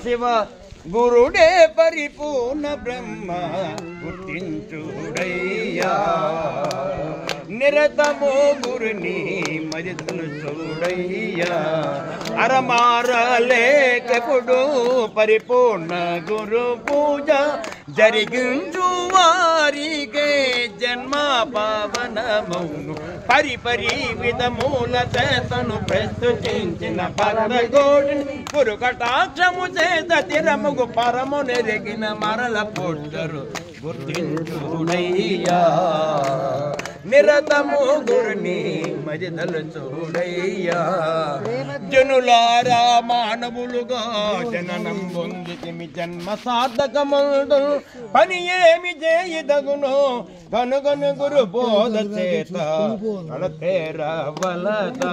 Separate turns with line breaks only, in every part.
శివ గురుడే పరిపూర్ణ బ్రహ్మ గుర్తించుడయ్యా నిరతమో గురుని మరితను చూడయ్యా అరమారలేకెప్పుడు పరిపూర్ణ గురు పూజ జరిగించు వారికే జన్మ పావనమౌను పరిపరి విధమూల చేతను ప్రస్తుతించిన భక్తగోడిని గురు కటాక్షము చేత తిరముగు పరము నెరిగిన మరల పొట్టరు గుర్తించుడయ్యా నిరతము గురుని మరిదలు చూడయ్యా జనులారా మానవులుగా జననం పొందితిమి జన్మ సార్థకముందు పని ఏమి చేయదగును కనుగొను గురు బోధ చేత నడతేరవలదా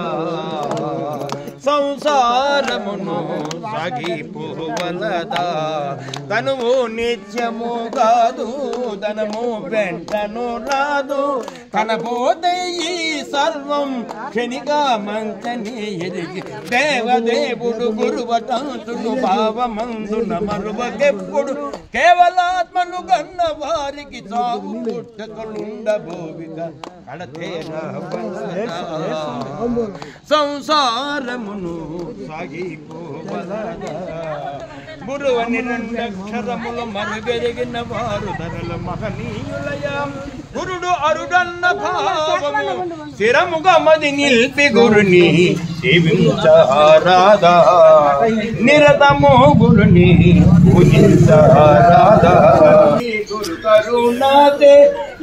సంసారమును సాగిపోవలదా తనువు నిత్యము కాదు ధనము వెంటను రాదు కనబోతే ఈ సర్వం క్షణిగా మంచని ఎదిగి దేవదేవుడు గురువటంతుడు భావమందున మరువకెప్పుడు కేవలాత్మను కన్న వారికి సాగు పుట్టకలుండబోవిక సంసారమును సాగిపోవలదా గురువని రెండక్షరములు మరుగెరిగిన వారు ధరల మహనీయులయం గురుడు అరుడన్న భావము స్థిరముగా మది నిల్పి గురుని సేవించారాదా నిరతము గురుని పూజించారాదా గురు కరుణాతే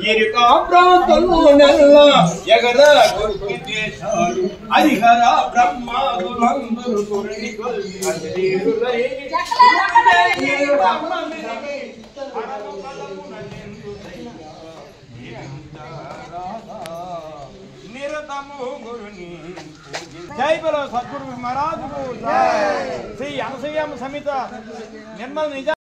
ఇరుకా ప్రాంతులెల్ల ఎగర గురు చేశారు హరిహర బ్రహ్మాదులందరూ గురుని కొలిచి అజీరులై जय बोलो सद्गुरु महाराज को जय श्री अनसुया समित निर्मल निजा।